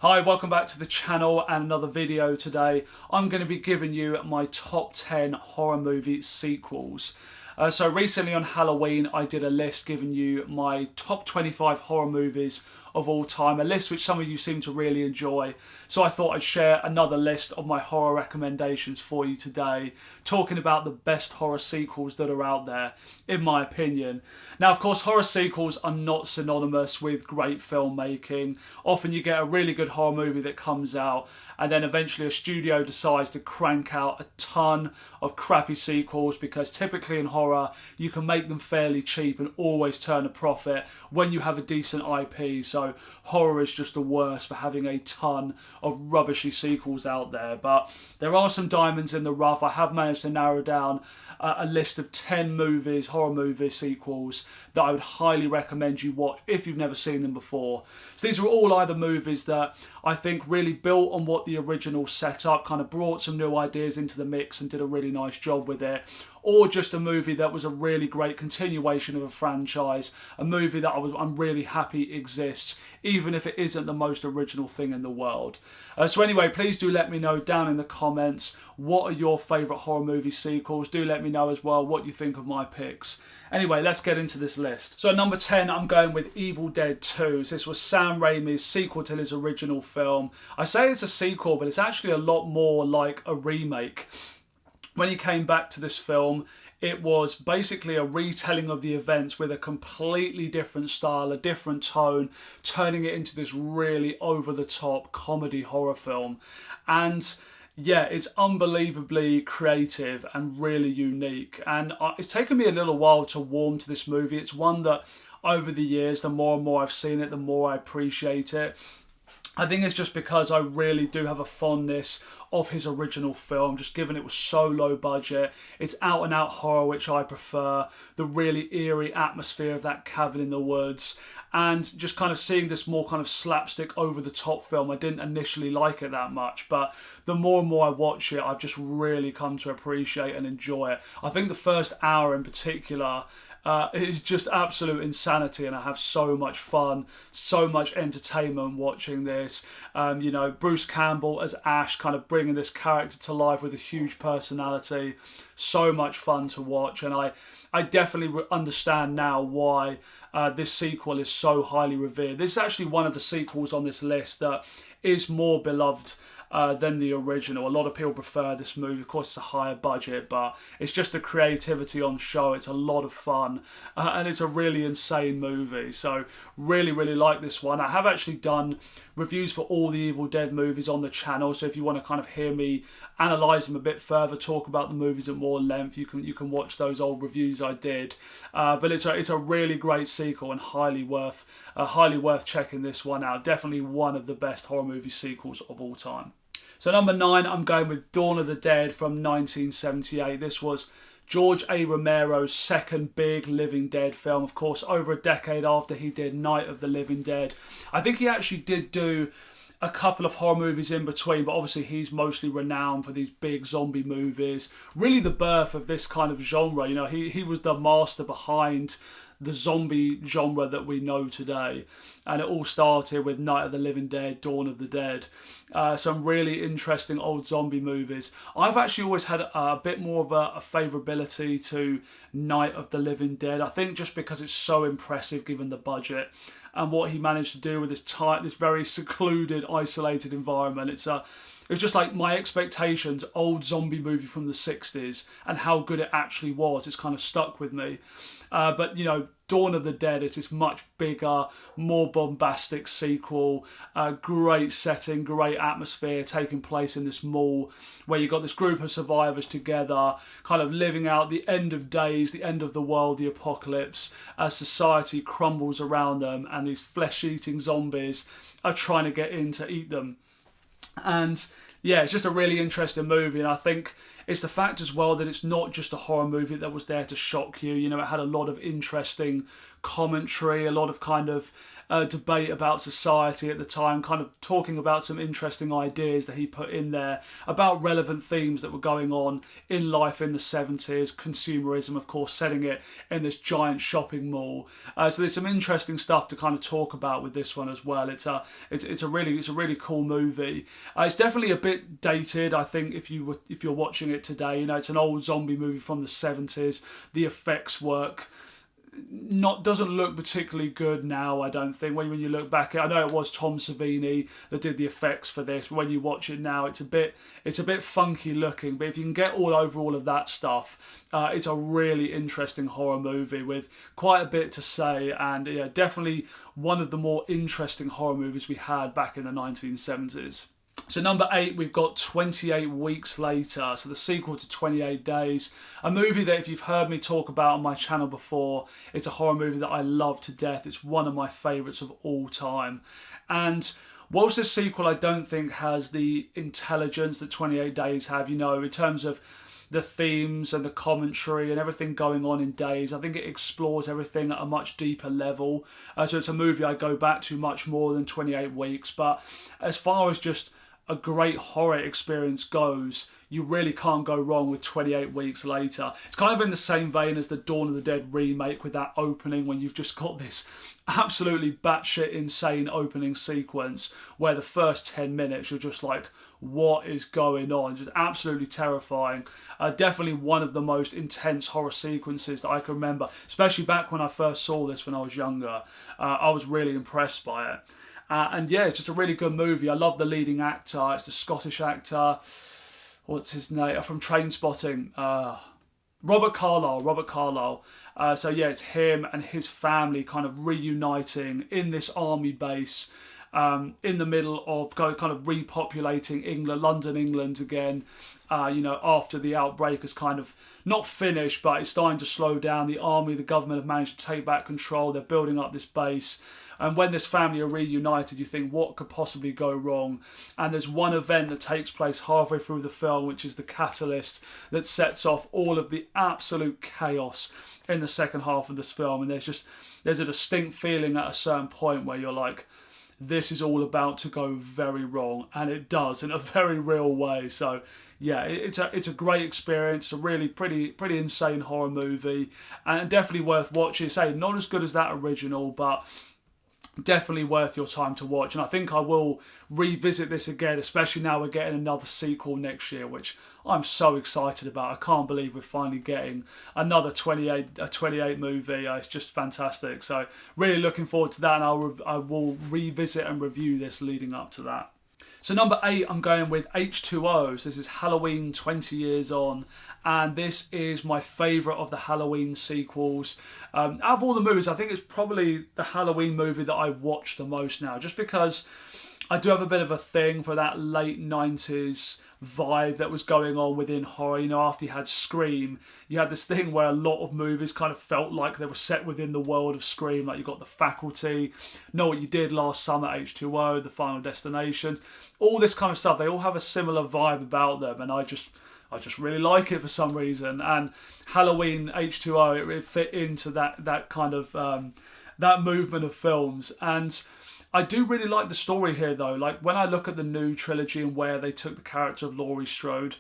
Hi, welcome back to the channel and another video today. I'm going to be giving you my top 10 horror movie sequels. So recently on Halloween I did a list giving you my top 25 horror movies of all time, a list which some of you seem to really enjoy. So I thought I'd share another list of my horror recommendations for you today, talking about the best horror sequels that are out there, in my opinion. Now, of course, horror sequels are not synonymous with great filmmaking. Often you get a really good horror movie that comes out, and then eventually a studio decides to crank out a ton of crappy sequels, because typically in horror you can make them fairly cheap and always turn a profit when you have a decent IP. So horror is just the worst for having a ton of rubbishy sequels out there. But there are some diamonds in the rough. I have managed to narrow down a list of 10 movies, horror movie sequels, that I would highly recommend you watch if you've never seen them before. So these are all either movies that I think really built on what the original set up, kind of brought some new ideas into the mix and did a really nice job with it, or just a movie that was a really great continuation of a franchise, a movie that I'm really happy exists, even if it isn't the most original thing in the world. So anyway, please do let me know down in the comments, what are your favourite horror movie sequels? Do let me know as well what you think of my picks. Anyway, let's get into this list. So at number 10, I'm going with Evil Dead 2. So this was Sam Raimi's sequel to his original film. I say it's a sequel, but it's actually a lot more like a remake. When he came back to this film, it was basically a retelling of the events with a completely different style, a different tone, turning it into this really over-the-top comedy horror film. And yeah, it's unbelievably creative and really unique. And it's taken me a little while to warm to this movie. It's one that over the years, the more and more I've seen it, the more I appreciate it. I think it's just because I really do have a fondness of his original film, just given it was so low budget. It's out and out horror, which I prefer. The really eerie atmosphere of that cabin in the woods. And just kind of seeing this more kind of slapstick over the top film, I didn't initially like it that much. But the more and more I watch it, I've just really come to appreciate and enjoy it. I think the first hour in particular, it's just absolute insanity, and I have so much fun, so much entertainment watching this. You know, Bruce Campbell as Ash, kind of bringing this character to life with a huge personality. So much fun to watch, and I definitely understand now why this sequel is so highly revered. This is actually one of the sequels on this list that is more beloved than the original. A lot of people prefer this movie. Of course, it's a higher budget, but it's just the creativity on show. It's a lot of fun, and it's a really insane movie. So really, really like this one. I have actually done reviews for all the Evil Dead movies on the channel, so if you want to kind of hear me analyse them a bit further, talk about the movies at more length, you can watch those old reviews I did. But it's a really great sequel and highly worth checking this one out. Definitely one of the best horror movie sequels of all time. So number 9, I'm going with Dawn of the Dead from 1978. This was George A. Romero's second big Living Dead film, of course, over a decade after he did Night of the Living Dead. I think he actually did do a couple of horror movies in between, but obviously he's mostly renowned for these big zombie movies. Really the birth of this kind of genre. You know, he was the master behind the zombie genre that we know today, and it all started with Night of the Living Dead, Dawn of the Dead. Some really interesting old zombie movies. I've actually always had a bit more of a favourability to Night of the Living Dead. I think just because it's so impressive given the budget and what he managed to do with this very secluded, isolated environment. It's just like my expectations, old zombie movie from the 60s, and how good it actually was. It's kind of stuck with me. But, you know, Dawn of the Dead is this much bigger, more bombastic sequel. Great setting, great atmosphere, taking place in this mall where you've got this group of survivors together, kind of living out the end of days, the end of the world, the apocalypse, as society crumbles around them and these flesh-eating zombies are trying to get in to eat them. And yeah, it's just a really interesting movie, and I think it's the fact as well that it's not just a horror movie that was there to shock you. You know, it had a lot of interesting commentary, a lot of kind of debate about society at the time, kind of talking about some interesting ideas that he put in there about relevant themes that were going on in life in the 70s, consumerism, of course, setting it in this giant shopping mall. So there's some interesting stuff to kind of talk about with this one as well. It's a really cool movie. It's definitely a bit dated, I think, if you're watching it today. You know, it's an old zombie movie from the 70s. The effects work doesn't look particularly good now, I don't think. When you look back, I know it was Tom Savini that did the effects for this, but when you watch it now, it's a bit funky looking. But if you can get all over all of that stuff, it's a really interesting horror movie with quite a bit to say, and yeah, definitely one of the more interesting horror movies we had back in the 1970s. So number 8, we've got 28 Weeks Later, so the sequel to 28 Days, a movie that if you've heard me talk about on my channel before, it's a horror movie that I love to death. It's one of my favourites of all time. And whilst this sequel I don't think has the intelligence that 28 Days have, you know, in terms of the themes and the commentary and everything going on in Days, I think it explores everything at a much deeper level. So it's a movie I go back to much more than 28 Weeks. But as far as just a great horror experience goes, you really can't go wrong with 28 Weeks Later. It's kind of in the same vein as the Dawn of the Dead remake with that opening when you've just got this absolutely batshit insane opening sequence where the first 10 minutes you're just like, what is going on? Just absolutely terrifying. Definitely one of the most intense horror sequences that I can remember, especially back when I first saw this when I was younger. I was really impressed by it. And yeah, it's just a really good movie. I love the leading actor. It's the Scottish actor. What's his name? From Trainspotting. Robert Carlyle. So yeah, it's him and his family kind of reuniting in this army base in the middle of kind of repopulating England, London, England again. You know, after the outbreak has kind of not finished, but it's starting to slow down. The army, the government have managed to take back control. They're building up this base. And when this family are reunited, you think, what could possibly go wrong? And there's one event that takes place halfway through the film, which is the catalyst that sets off all of the absolute chaos in the second half of this film. And there's a distinct feeling at a certain point where you're like, this is all about to go very wrong, and it does in a very real way. So yeah, it's a great experience. A really pretty insane horror movie, and definitely worth watching. Say, not as good as that original, but definitely worth your time to watch. And I think I will revisit this again, especially now we're getting another sequel next year, which I'm so excited about. I can't believe we're finally getting another 28 movie. It's just fantastic. So really looking forward to that, and I will revisit and review this leading up to that. So number 8, I'm going with H2O. So this is Halloween 20 years on. And this is my favourite of the Halloween sequels. Out of all the movies, I think it's probably the Halloween movie that I watch the most now. Just because I do have a bit of a thing for that late 90s vibe that was going on within horror. You know, after you had Scream, you had this thing where a lot of movies kind of felt like they were set within the world of Scream. Like you got The Faculty, Know What You Did Last Summer, H2O, The Final Destinations, all this kind of stuff. They all have a similar vibe about them, and I just really like it for some reason. And Halloween H2O, it fit into that kind of that movement of films. And I do really like the story here, though. Like when I look at the new trilogy and where they took the character of Laurie Strode,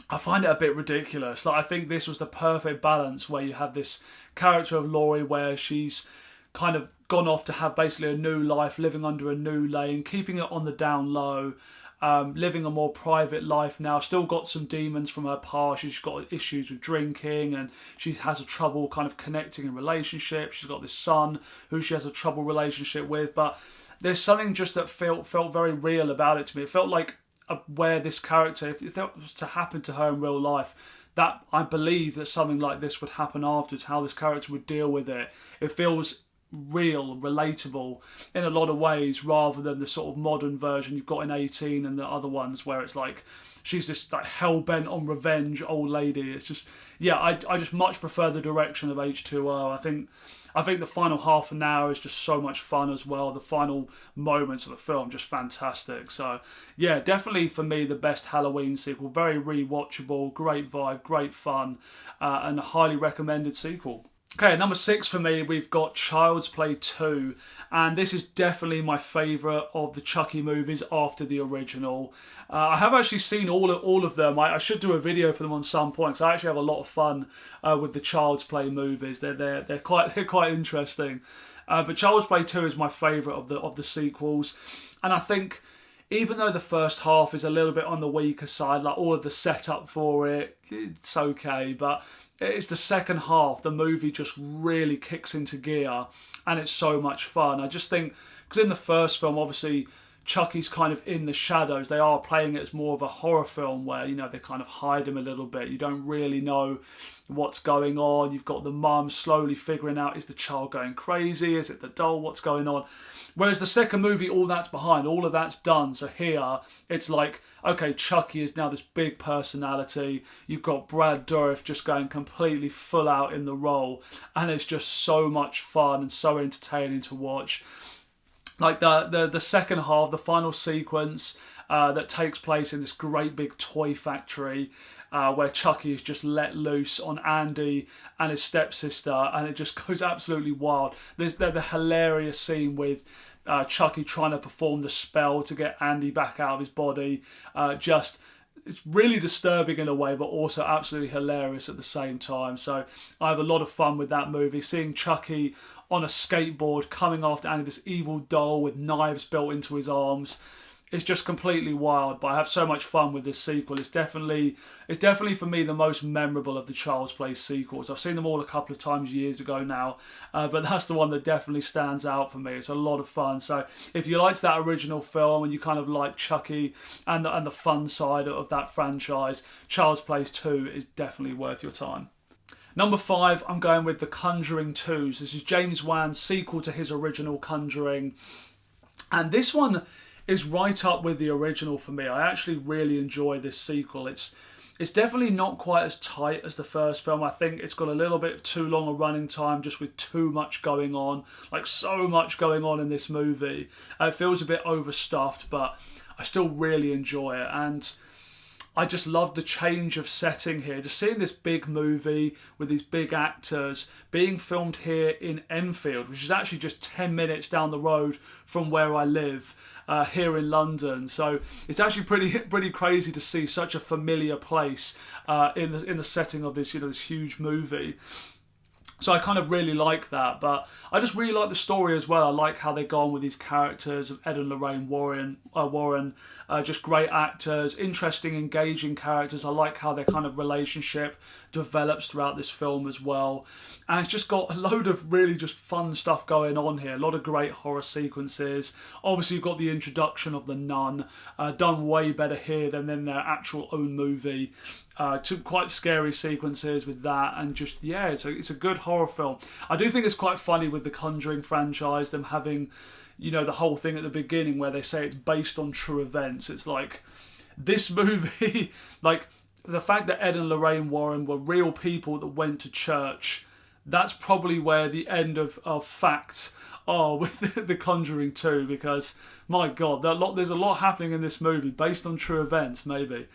I find it a bit ridiculous. Like I think this was the perfect balance where you have this character of Laurie where she's kind of gone off to have basically a new life, living under a new name, keeping it on the down low, living a more private life now. Still got some demons from her past. She's got issues with drinking and she has a trouble kind of connecting in relationships. She's got this son who she has a trouble relationship with, but there's something just that felt very real about it to me. It felt like where this character, if that was to happen to her in real life, that I believe that something like this would happen afterwards, how this character would deal with it. It feels real, relatable in a lot of ways, rather than the sort of modern version you've got in 18 and the other ones where it's like she's this like hell-bent on revenge old lady. It's just, yeah, I just much prefer the direction of H2O. I think the final half an hour is just so much fun as well. The final moments of the film, just fantastic. So, yeah, definitely for me, the best Halloween sequel. Very rewatchable, great vibe, great fun, and a highly recommended sequel. Okay, number 6 for me, we've got Child's Play 2. And this is definitely my favourite of the Chucky movies after the original. I have actually seen all of them. I should do a video for them on some point, because I actually have a lot of fun with the Child's Play movies. They're quite interesting. But Child's Play 2 is my favourite of the sequels. And I think even though the first half is a little bit on the weaker side, like all of the setup for it, it's okay, but it's the second half, the movie just really kicks into gear, and it's so much fun. I just think, because in the first film, obviously, Chucky's kind of in the shadows. They are playing it as more of a horror film where, you know, they kind of hide him a little bit. You don't really know what's going on. You've got the mum slowly figuring out, is the child going crazy? Is it the doll? What's going on? Whereas the second movie, all that's behind, all of that's done. So here, it's like, okay, Chucky is now this big personality. You've got Brad Dourif just going completely full out in the role. And it's just so much fun and so entertaining to watch. Like the second half, the final sequence that takes place in this great big toy factory where Chucky is just let loose on Andy and his stepsister, and it just goes absolutely wild. There's the hilarious scene with Chucky trying to perform the spell to get Andy back out of his body. It's really disturbing in a way, but also absolutely hilarious at the same time. So I have a lot of fun with that movie. Seeing Chucky on a skateboard coming after Andy, this evil doll with knives built into his arms. It's just completely wild, but I have so much fun with this sequel. It's definitely for me the most memorable of the Child's Play sequels. I've seen them all a couple of times years ago now, but that's the one that definitely stands out for me. It's a lot of fun. So if you liked that original film and you kind of like Chucky and the fun side of that franchise, Child's Play 2 is definitely worth your time. Number 5, I'm going with The Conjuring 2. This is James Wan's sequel to his original Conjuring. And this one is right up with the original for me. I actually really enjoy this sequel. It's definitely not quite as tight as the first film. I think it's got a little bit too long a running time, just with too much going on. Like, so much going on in this movie. It feels a bit overstuffed, but I still really enjoy it. And I just love the change of setting here. Just seeing this big movie with these big actors being filmed here in Enfield, which is actually just 10 minutes down the road from where I live, here in London. So it's actually pretty crazy to see such a familiar place in the setting of this, this huge movie. So I kind of really like that, but I just really like the story as well. I like how they go on with these characters of Ed and Lorraine Warren, just great actors, interesting, engaging characters. I like how their kind of relationship develops throughout this film as well. And it's just got a load of really just fun stuff going on here. A lot of great horror sequences. Obviously, you've got the introduction of the nun, done way better here than in their actual own movie. Two quite scary sequences with that, and just, yeah, it's a good horror film. I do think it's quite funny with the Conjuring franchise, them having, the whole thing at the beginning where they say it's based on true events. It's like, this movie, like, the fact that Ed and Lorraine Warren were real people that went to church, that's probably where the end of facts are with the Conjuring 2, because, my God, there's a lot happening in this movie based on true events, maybe.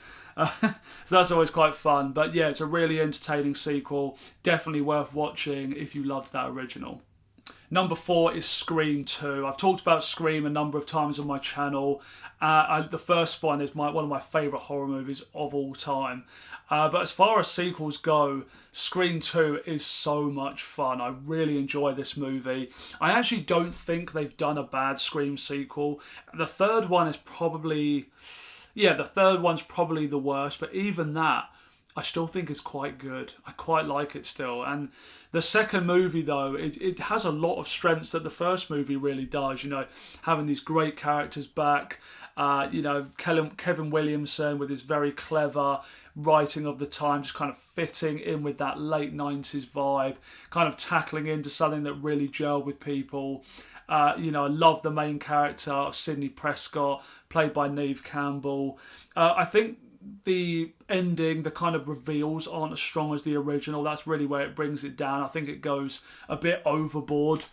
So that's always quite fun. But yeah, it's a really entertaining sequel. Definitely worth watching if you loved that original. Number 4 is Scream 2. I've talked about Scream a number of times on my channel. The first one is one of my favourite horror movies of all time. But as far as sequels go, Scream 2 is so much fun. I really enjoy this movie. I actually don't think they've done a bad Scream sequel. The third one's probably the worst, but even that, I still think is quite good. I quite like it still. And The second movie, though, it has a lot of strengths that the first movie really does. Having these great characters back. Kevin Williamson with his very clever writing of the time, just kind of fitting in with that late 90s vibe, kind of tackling into something that really gelled with people. I love the main character of Sidney Prescott, played by Neve Campbell. I think the ending, the kind of reveals aren't as strong as the original. That's really where it brings it down. I think it goes a bit overboard,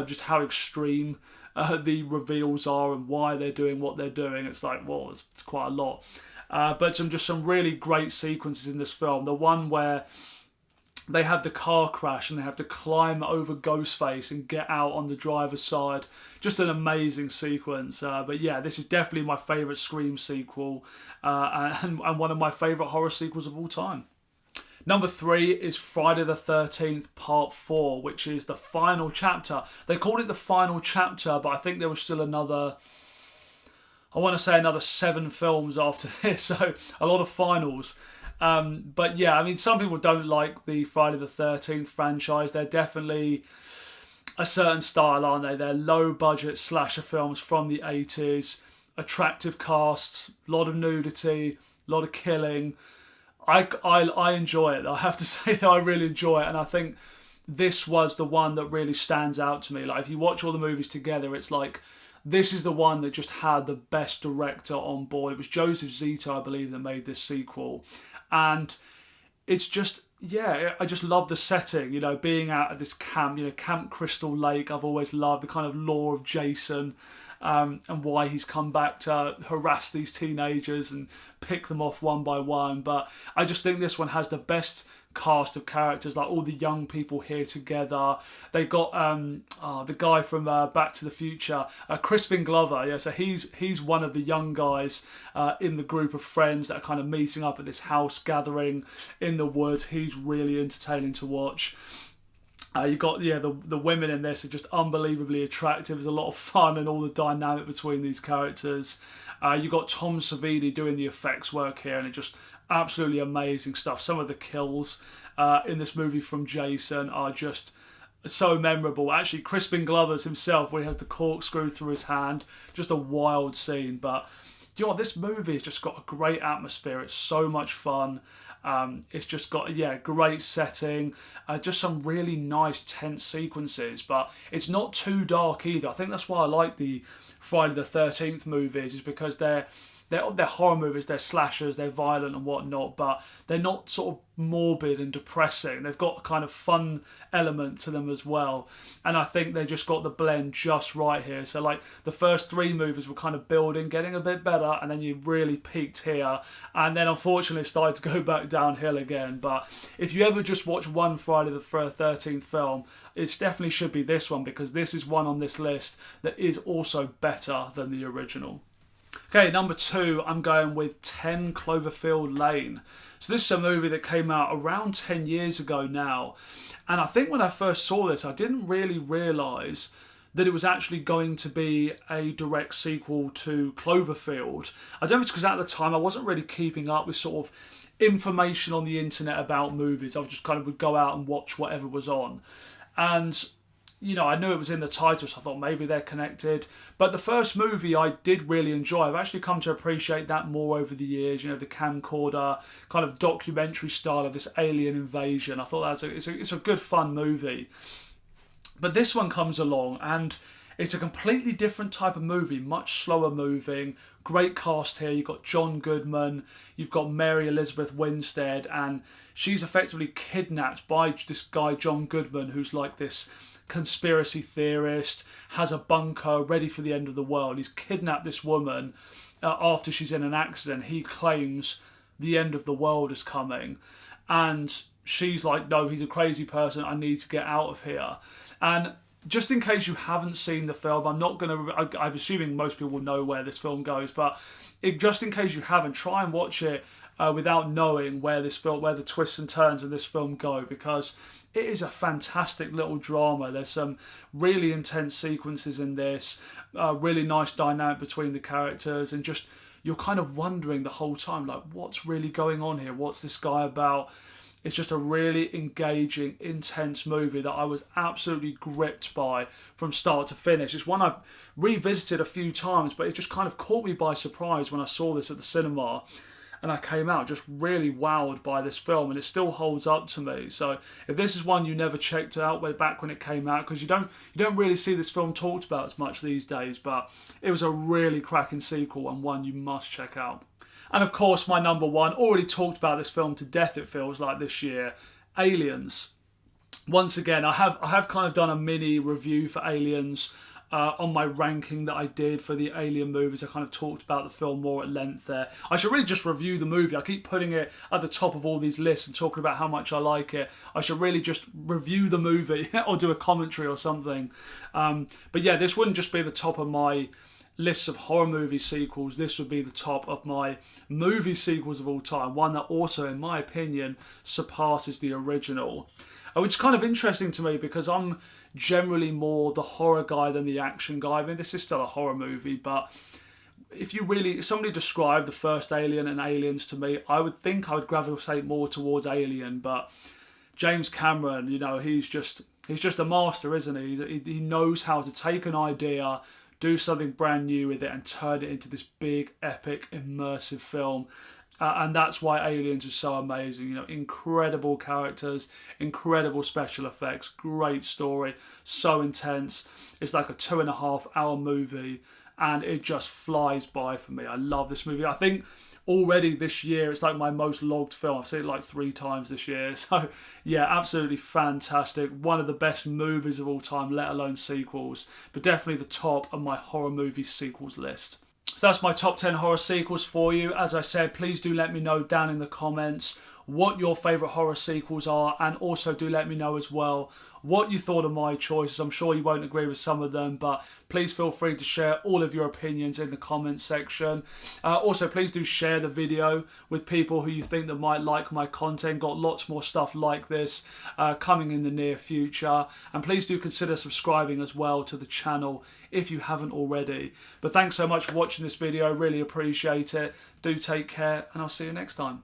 just how extreme the reveals are and why they're doing what they're doing. It's like, well, it's quite a lot. But some really great sequences in this film. The one where they have the car crash and they have to climb over Ghostface and get out on the driver's side. Just an amazing sequence. But yeah, this is definitely my favourite Scream sequel and one of my favourite horror sequels of all time. Number 3 is Friday the 13th Part 4, which is the final chapter. They called it the final chapter, but I think there was still another 7 films after this, so a lot of finals. But yeah, I mean, some people don't like the Friday the 13th franchise. They're definitely a certain style, aren't they? They're low budget slasher films from the 80s, attractive casts, a lot of nudity, a lot of killing. I enjoy it. I have to say that I really enjoy it, and I think this was the one that really stands out to me. Like, if you watch all the movies together, it's like this is the one that just had the best director on board. It was Joseph Zito, I believe, that made this sequel. And it's just, yeah, I just love the setting, being out at this camp, Camp Crystal Lake. I've always loved the kind of lore of Jason and why he's come back to harass these teenagers and pick them off one by one. But I just think this one has the best cast of characters, like all the young people here together. They got the guy from Back to the Future, Crispin Glover. Yeah, so he's one of the young guys in the group of friends that are kind of meeting up at this house gathering in the woods. He's really entertaining to watch. You got the women in this are just unbelievably attractive. There's a lot of fun and all the dynamic between these characters. You got Tom Savini doing the effects work here, and it just absolutely amazing stuff. Some of the kills in this movie from Jason are just so memorable. Actually, Crispin Glover's himself, when he has the corkscrew through his hand, just a wild scene. But this movie has just got a great atmosphere. It's so much fun. It's just got, great setting, just some really nice tense sequences, but it's not too dark either. I think that's why I like the Friday the 13th movies, is because they're horror movies, they're slashers, they're violent and whatnot, but they're not sort of morbid and depressing. They've got a kind of fun element to them as well. And I think they just got the blend just right here. So like the first 3 movies were kind of building, getting a bit better, and then you really peaked here. And then unfortunately it started to go back downhill again. But if you ever just watch one Friday the 13th film, it definitely should be this one, because this is one on this list that is also better than the original. Okay, number 2, I'm going with 10 Cloverfield Lane. So this is a movie that came out around 10 years ago now. And I think when I first saw this, I didn't really realise that it was actually going to be a direct sequel to Cloverfield. I don't know if it's because at the time I wasn't really keeping up with sort of information on the internet about movies. I just kind of would go out and watch whatever was on. And I knew it was in the title, so I thought maybe they're connected. But the first movie I did really enjoy. I've actually come to appreciate that more over the years. The camcorder kind of documentary style of this alien invasion. I thought it's a good fun movie. But this one comes along and it's a completely different type of movie, much slower moving. Great cast here. You've got John Goodman, you've got Mary Elizabeth Winstead, and she's effectively kidnapped by this guy John Goodman, who's like this conspiracy theorist, has a bunker ready for the end of the world. He's kidnapped this woman after she's in an accident. He claims the end of the world is coming, and she's like, no, he's a crazy person, I need to get out of here. And just in case you haven't seen the film, I'm assuming most people will know where this film goes, but just in case you haven't, try and watch it without knowing where the twists and turns of this film go, because it is a fantastic little drama. There's some really intense sequences in this, really nice dynamic between the characters, and just you're kind of wondering the whole time, like, what's really going on here? What's this guy about? It's just a really engaging, intense movie that I was absolutely gripped by from start to finish. It's one I've revisited a few times, but it just kind of caught me by surprise when I saw this at the cinema. And I came out just really wowed by this film, and it still holds up to me. So if this is one you never checked out way back when it came out, because you don't really see this film talked about as much these days, but it was a really cracking sequel and one you must check out. And of course, my number one, already talked about this film to death, it feels like, this year, Aliens. Once again, I have kind of done a mini review for Aliens on my ranking that I did for the Alien movies. I kind of talked about the film more at length there. I should really just review the movie. I keep putting it at the top of all these lists and talking about how much I like it. I should really just review the movie or do a commentary or something. But yeah, this wouldn't just be the top of my lists of horror movie sequels. This would be the top of my movie sequels of all time. One that also, in my opinion, surpasses the original. Which is kind of interesting to me because I'm generally more the horror guy than the action guy. I mean, this is still a horror movie, but if somebody described the first Alien and Aliens to me, I would think I would gravitate more towards Alien. But James Cameron, he's just a master, isn't he? He knows how to take an idea, do something brand new with it, and turn it into this big, epic, immersive film. And that's why Aliens is so amazing. Incredible characters, incredible special effects, great story, so intense. It's like a 2.5 hour movie, and it just flies by for me. I love this movie. I think already this year it's like my most logged film. I've seen it like 3 times this year. So yeah, absolutely fantastic. One of the best movies of all time, let alone sequels. But definitely the top of my horror movie sequels list. So that's my top 10 horror sequels for you. As I said, please do let me know down in the comments what your favourite horror sequels are, and also do let me know as well what you thought of my choices. I'm sure you won't agree with some of them, but please feel free to share all of your opinions in the comments section. Also, please do share the video with people who you think that might like my content. Got lots more stuff like this coming in the near future. And please do consider subscribing as well to the channel if you haven't already. But thanks so much for watching this video. Really appreciate it. Do take care, and I'll see you next time.